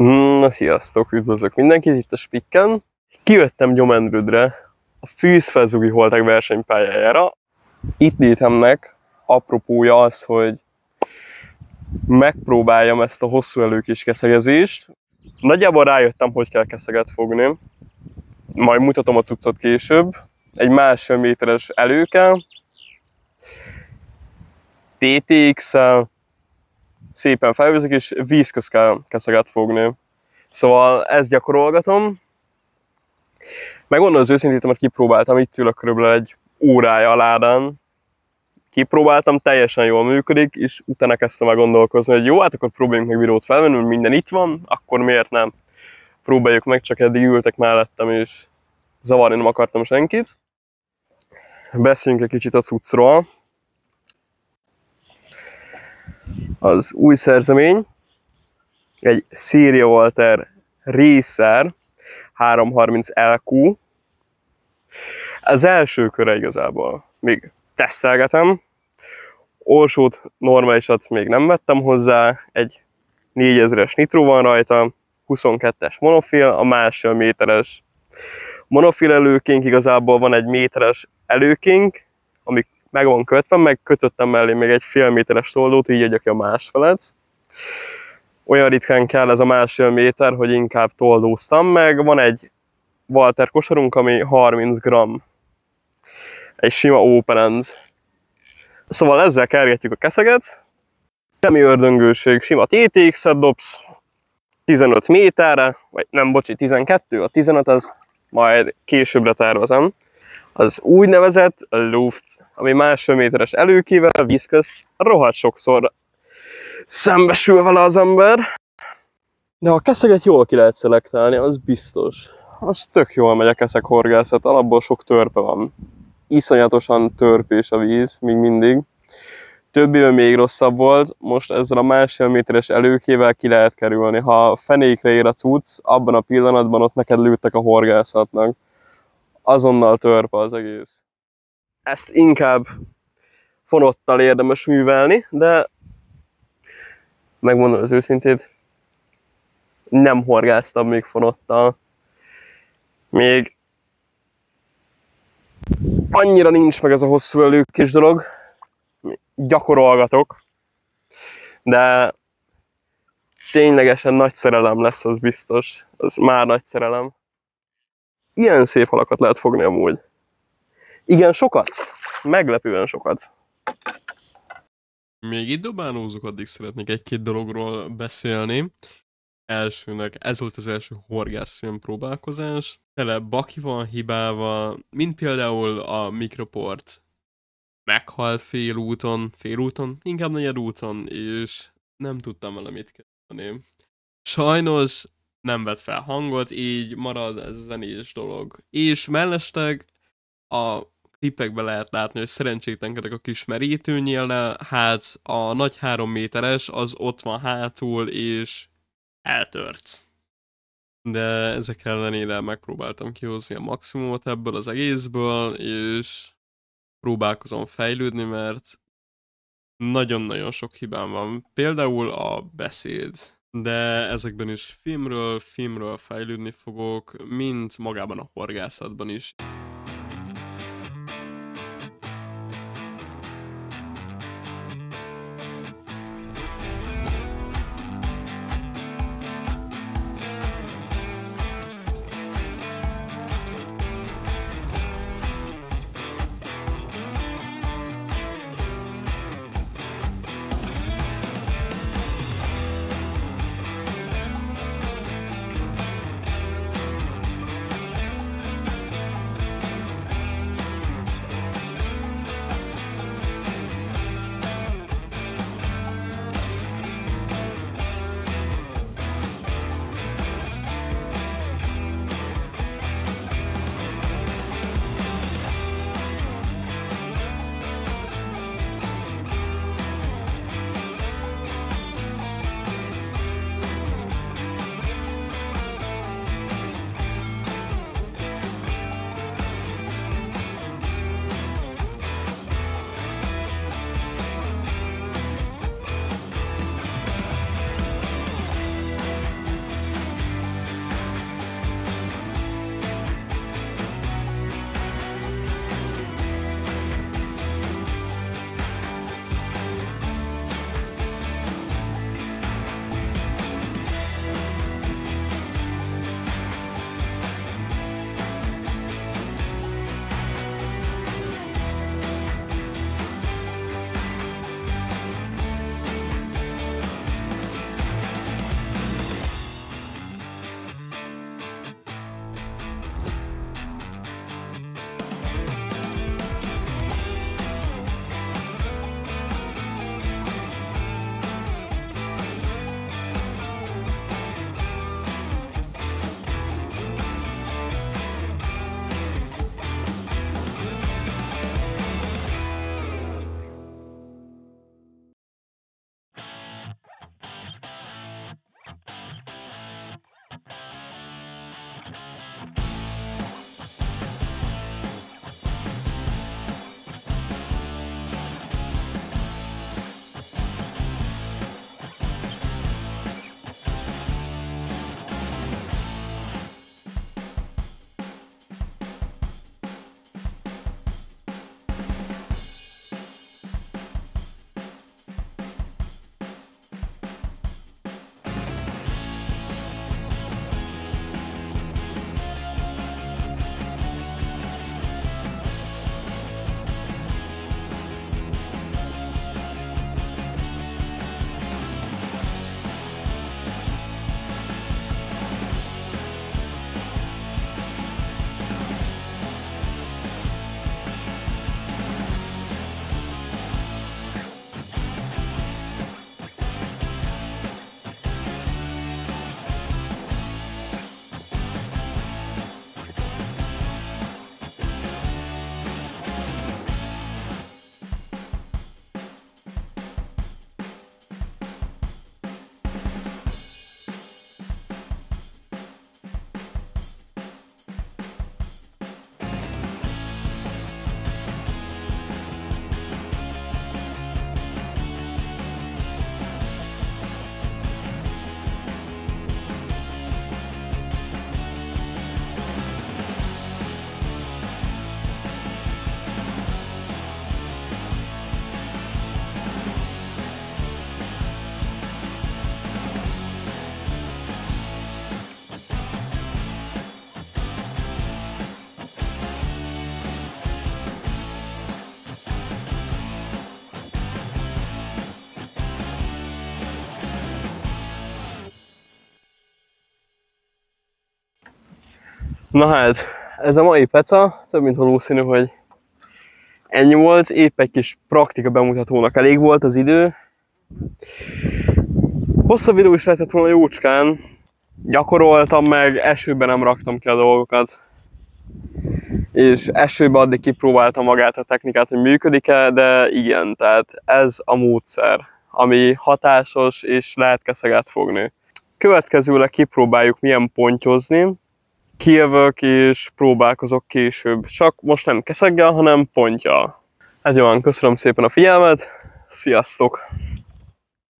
Na sziasztok, üdvözlök mindenkit itt a Spikken. Kijöttem Gyomendrődre a Fűzfelzugi Holták versenypályájára. Itt létemnek apropója az, hogy megpróbáljam ezt a hosszú előkés keszegezést. Nagyjából rájöttem, hogy kell keszeget fogni. Majd mutatom a cuccot később. Egy 1,5 méteres előkkel, TTX-szel, szépen felhőzök, és vízköz kell keszeget fogni. Szóval ezt gyakorolgatom. Megmondom az őszintét, mert kipróbáltam, itt ülök körülbelül egy órája a ládán. Kipróbáltam, teljesen jól működik, és utána kezdtem el gondolkozni, hogy jó, hát akkor próbáljunk meg videót felvenni, mert minden itt van, akkor miért nem? Próbáljuk meg, csak eddig ültek mellettem, és zavarni nem akartam senkit. Beszéljünk egy kicsit a cuccról. Az új szerzemény egy Serie Walter Racer 330 LQ. Az első köre igazából még tesztelgetem. Orsót, normálisat még nem vettem hozzá, egy 4000-es nitro van rajta, 22-es monofil, a 1,5 méteres monofil előkénk, igazából van egy méteres előkénk, ami meg van kötve, meg kötöttem mellé még egy fél méteres toldót, így egy, aki a másfelec. Olyan ritkán kell ez a 1,5 méter, hogy inkább toldóztam meg. Van egy Walter kosarunk, ami 30 g. Egy sima open end. Szóval ezzel kergetjük a keszeget. Semmi ördöngőség, sima TTX-et dobsz 15 méterre, vagy nem, bocsi, 12, a 15 az majd későbbre tervezem. Az úgynevezett luft, ami 1,5 méteres előkével, vízköz, rohadt sokszor szembesül vele az ember. De ha a keszeget jól ki lehet szelektálni, az biztos. Az tök jól megy a keszeghorgászat, alapból sok törpe van. Iszonyatosan törpés a víz, még mindig. Több éve még rosszabb volt, most ezzel a 1,5 méteres előkével ki lehet kerülni. Ha fenékre ér a cucc, abban a pillanatban ott neked lőttek a horgászatnak. Azonnal törpe az egész. Ezt inkább fonottal érdemes művelni, de megmondom az őszintét, nem horgáztam még fonottal. Még annyira nincs meg ez a hosszú előkés dolog. Gyakorolgatok, de ténylegesen nagy szerelem lesz, az biztos. Az már nagy szerelem. Ilyen szép halakat lehet fogni amúgy. Igen, sokat. Meglepően sokat. Még itt dobálózok, addig szeretnék egy-két dologról beszélni. Elsőnek, ez volt az első horgászfilm próbálkozás. Tele bakival, hibával, mint például a mikroport meghalt félúton, inkább negyedúton, és nem tudtam vele mit kezdeni. Sajnos nem vett fel hangot, így marad ez a zenés dolog. És mellesleg a klipekben lehet látni, hogy szerencsétlenkedek a kis merítőnyélnel, hát a nagy 3 méteres az ott van hátul, és eltört. De ezek ellenére megpróbáltam kihozni a maximumot ebből az egészből, és próbálkozom fejlődni, mert nagyon-nagyon sok hibám van. Például a beszéd. De ezekben is filmről fejlődni fogok, mint magában a horgászatban is. Na hát, ez a mai peca, több mint valószínű, hogy ennyi volt, épp egy kis praktika bemutatónak elég volt az idő. Hosszabb idő is lehetett volna jócskán, gyakoroltam meg, esőben nem raktam ki a dolgokat. És esőben addig kipróbáltam magát a technikát, hogy működik-e, de igen, tehát ez a módszer, ami hatásos és lehet keszeget fogni. Következőleg kipróbáljuk milyen pontyozni, kijövök és próbálkozok később, csak most nem keszeggel, hanem ponttyal. Hát jó, köszönöm szépen a figyelmet, sziasztok!